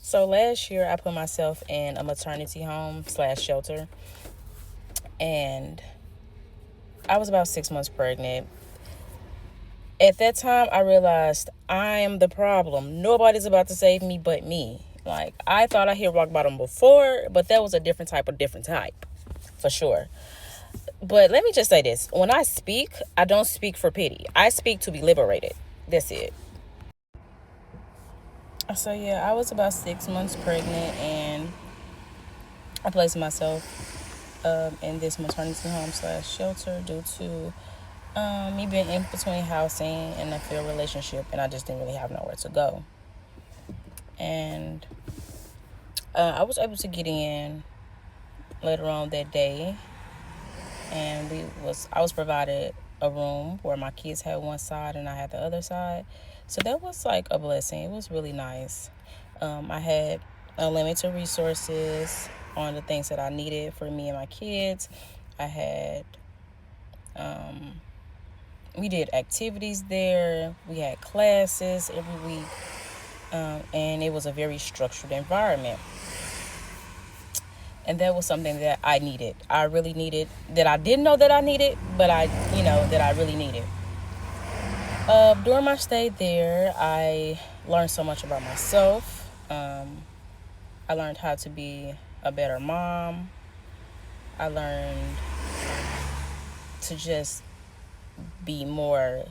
So last year I put myself in a maternity home slash shelter, and I was about 6 months pregnant. At that time, I realized I am the problem. Nobody's about to save me but me. Like, I thought I hit rock bottom before, but that was a different type, for sure. But let me just say this. When I speak, I don't speak for pity. I speak to be liberated. That's it. So, yeah, I was about 6 months pregnant, and I placed myself in this maternity home slash shelter due to me being in between housing and a failed relationship, and I just didn't really have nowhere to go. And I was able to get in later on that day, and I was provided a room where my kids had one side and I had the other side. So that was like a blessing. It was really nice. I had unlimited resources on the things that I needed for me and my kids. I had we did activities there. We had classes every week, and it was a very structured environment. And that was something that I needed. I really needed, that I didn't know that I needed, but that I really needed. During my stay there, I learned so much about myself. I learned how to be a better mom. I learned to just be more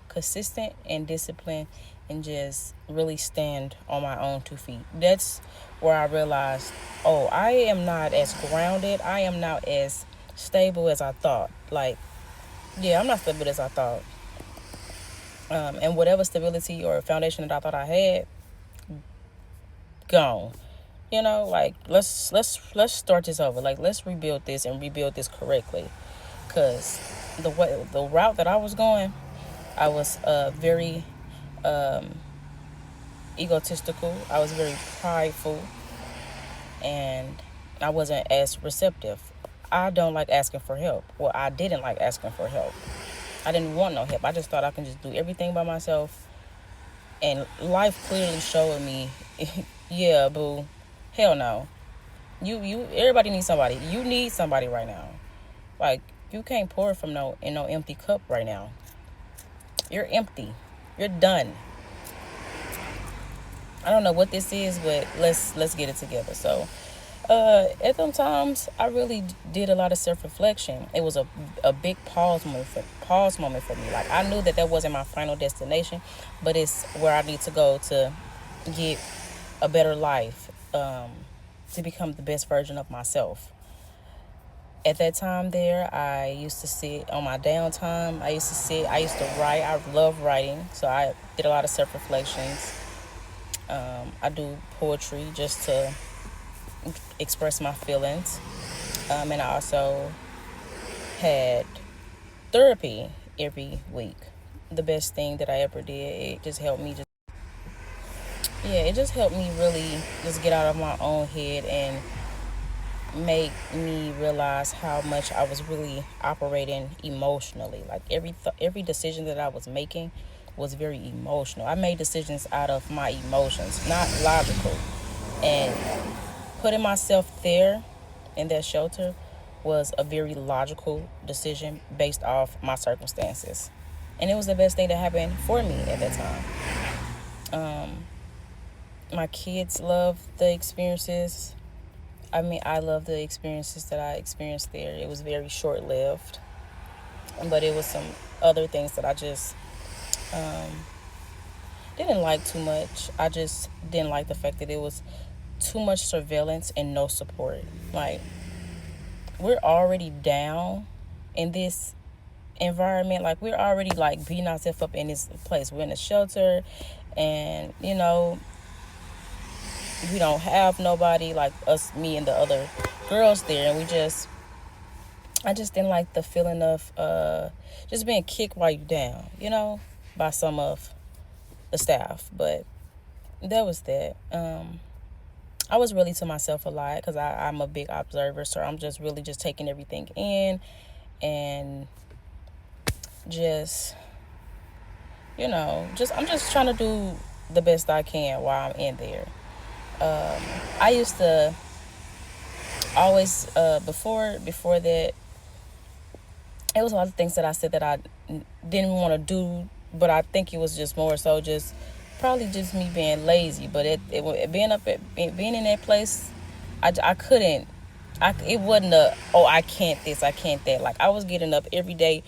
consistent and disciplined and just really stand on my own 2 feet. That's where I realized, oh, I am not as grounded. I am not as stable as I thought. Like, yeah, I'm not stable as I thought. And whatever stability or foundation that I thought I had, gone. Like let's start this over. Like, let's rebuild this and rebuild this correctly. Cause the route that I was going, I was very egotistical. I was very prideful, and I wasn't as receptive. I don't like asking for help. Well, I didn't like asking for help. I didn't want no help. I just thought I can just do everything by myself. And life clearly showed me, yeah, boo, hell no. Everybody needs somebody. You need somebody right now. Like, you can't pour from no empty cup right now. You're empty. You're done. I don't know what this is, but let's get it together. So, at them times, I really did a lot of self-reflection. It was a big pause moment for me. Like, I knew that wasn't my final destination, but it's where I need to go to get a better life, to become the best version of myself. At that time there, I used to sit on my downtime. I used to write. I love writing, so I did a lot of self-reflections. I do poetry just to express my feelings. And I also had therapy every week. The best thing that I ever did. It just helped me it just helped me really just get out of my own head and make me realize how much I was really operating emotionally. Like, every decision that I was making was very emotional. I made decisions out of my emotions, not logical. And putting myself there in that shelter was a very logical decision based off my circumstances. And it was the best thing that happened for me at that time. My kids loved the experiences. I love the experiences that I experienced there. It was very short-lived, but it was some other things that I just didn't like too much. I just didn't like the fact that it was too much surveillance and no support. Like, we're already down in this environment. Like, we're already like beating ourselves up in this place. We're in a shelter, and we don't have nobody like us, me and the other girls there, and I just didn't like the feeling of just being kicked while you're down, by some of the staff. But that was that. I was really to myself a lot because I'm a big observer, so I'm just really just taking everything in and just, I'm just trying to do the best I can while I'm in there. I used to always before that, it was a lot of things that I said that I didn't want to do, but I think it was just more so just probably just me being lazy. But being up at being in that place, I couldn't. It wasn't a, oh, I can't this, I can't that. Like, I was getting up every day,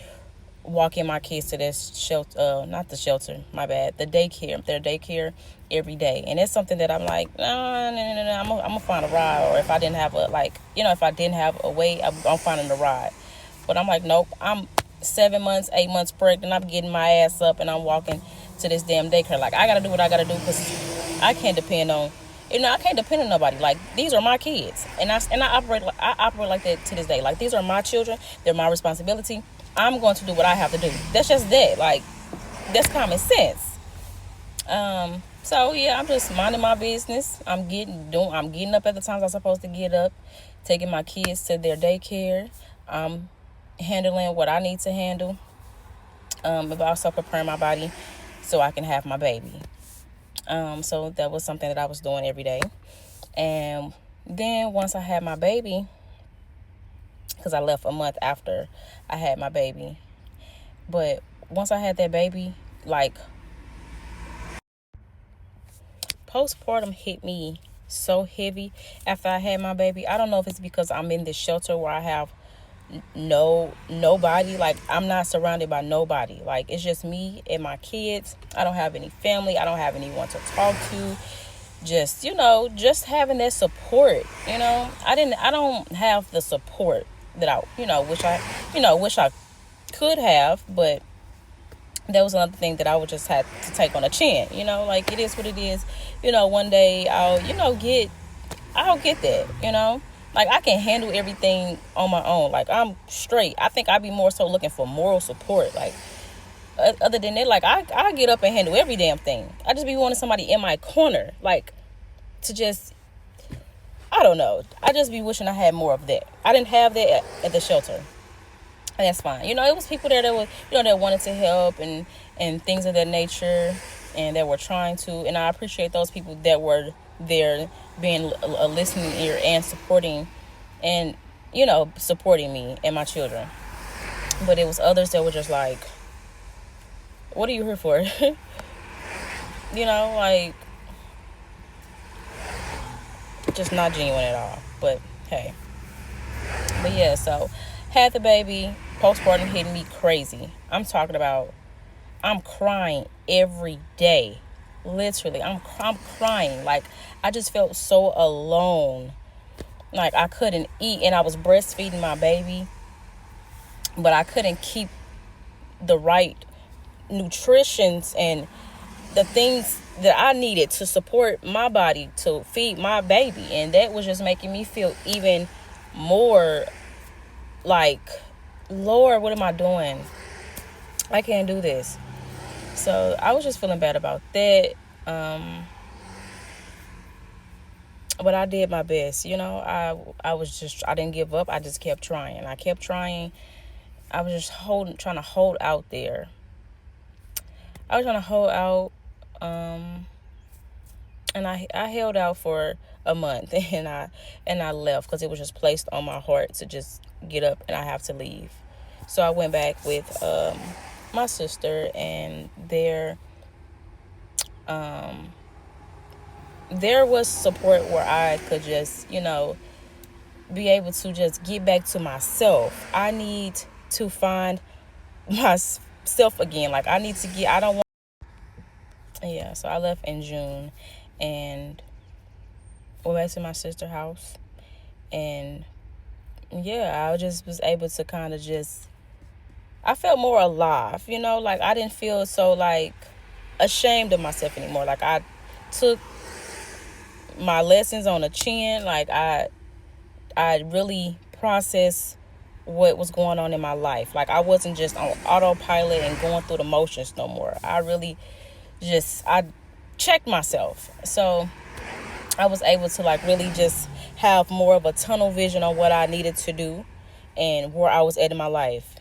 walking my kids to this shelter, not the shelter, my bad, the daycare, their daycare, every day. And it's something that I'm like, no, I'm gonna find a ride. Or if I didn't have if I didn't have a way, I'm finding a ride. But I'm like, nope, I'm 7 months, 8 months pregnant, I'm getting my ass up and I'm walking to this damn daycare. Like, I gotta do what I gotta do, because I can't depend on, I can't depend on nobody. Like, these are my kids, and I operate like that to this day. Like, these are my children, they're my responsibility. I'm going to do what I have to do. That's just that. Like, that's common sense. So yeah, I'm just minding my business. I'm getting up at the times I'm supposed to get up, taking my kids to their daycare. I'm handling what I need to handle. But also preparing my body so I can have my baby. So that was something that I was doing every day. And then once I had my baby, because I left a month after I had my baby. But once I had that baby, like, postpartum hit me so heavy after I had my baby. I don't know if it's because I'm in this shelter where I have nobody. Like, I'm not surrounded by nobody. Like, it's just me and my kids. I don't have any family. I don't have anyone to talk to. Just having that support. I don't have the support that I wish I could have. But that was another thing that I would just have to take on a chin. Like, it is what it is. One day I'll get that. Like, I can handle everything on my own. Like, I'm straight. I think I'd be more so looking for moral support. Like, other than that, like, I get up and handle every damn thing. I just be wanting somebody in my corner, like, to just, I don't know. I just be wishing I had more of that. I didn't have that at the shelter. And that's fine. It was people there that were, that wanted to help and things of that nature, and that were trying to. And I appreciate those people that were there, being a listening ear and supporting, and supporting me and my children. But it was others that were just like, what are you here for? Like, just not genuine at all. But hey. But yeah, so had the baby, postpartum hitting me crazy. I'm talking about, I'm crying every day. Literally, I'm crying. Like, I just felt so alone. Like, I couldn't eat, and I was breastfeeding my baby, but I couldn't keep the right nutritions and the things that I needed to support my body to feed my baby. And that was just making me feel even more like, Lord, what am I doing? I can't do this. So I was just feeling bad about that. But I did my best. I didn't give up. I just kept trying. I kept trying. I was just trying to hold out there. I was trying to hold out. And I held out for a month, and I left, because it was just placed on my heart to just get up and I have to leave. So I went back with my sister, and there was support where I could just be able to just get back to myself. I need to find myself again. Like, I don't want. Yeah, so I left in June and went back to my sister's house, and yeah, I just was able to kind of just, I felt more alive, like, I didn't feel so, like, ashamed of myself anymore. Like, I took my lessons on the chin. Like, I really processed what was going on in my life. Like, I wasn't just on autopilot and going through the motions no more. I really I checked myself. So I was able to, like, really just have more of a tunnel vision on what I needed to do and where I was at in my life.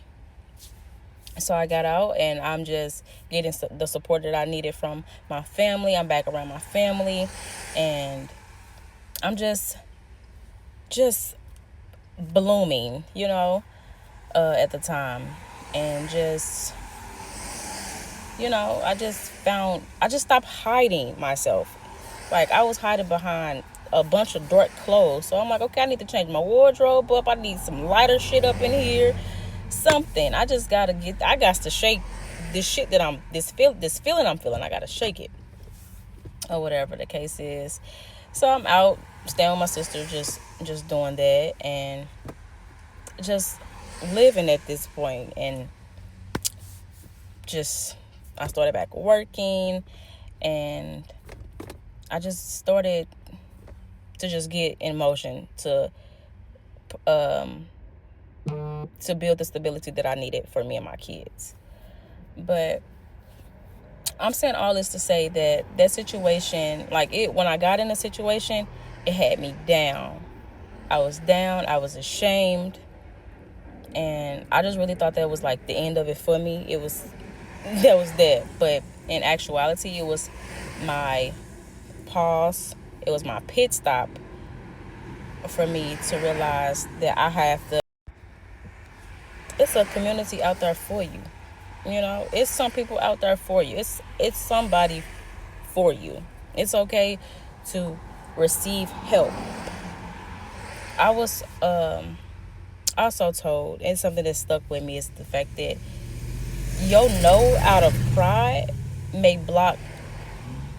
So I got out, and I'm just getting the support that I needed from my family. I'm back around my family, and I'm just blooming, at the time. And just, I just stopped hiding myself. Like, I was hiding behind a bunch of dark clothes. So I'm like, okay, I need to change my wardrobe up. I need some lighter shit up in here. Something. I got to shake this shit this feeling I'm feeling. I gotta shake it. Or whatever the case is. So I'm out, staying with my sister, just doing that and just living at this point. And just, I started back working, and I just started to just get in motion um to build the stability that I needed for me and my kids. But I'm saying all this to say that situation, like, it, when I got in a situation, it had me down. I was down, I was ashamed, and I just really thought that was like the end of it for me. That was that. But in actuality, it was my pause. It was my pit stop for me to realize that it's a community out there for you. It's some people out there for you. It's somebody for you. It's okay to receive help. I was also told, and something that stuck with me, is the fact that your no out of pride may block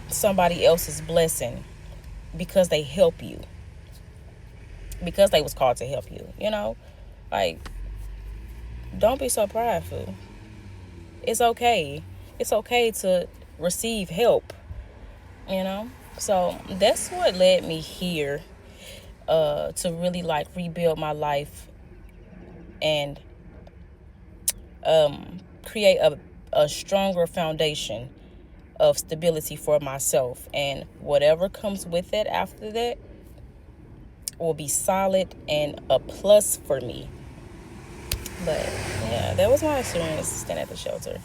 somebody else's blessing because they help you, because they was called to help you. Like, don't be so prideful. It's okay. It's okay to receive help. So that's what led me here, to really, like, rebuild my life and create a stronger foundation of stability for myself, and whatever comes with it after that will be solid and a plus for me. But yeah, that was my experience staying at the shelter.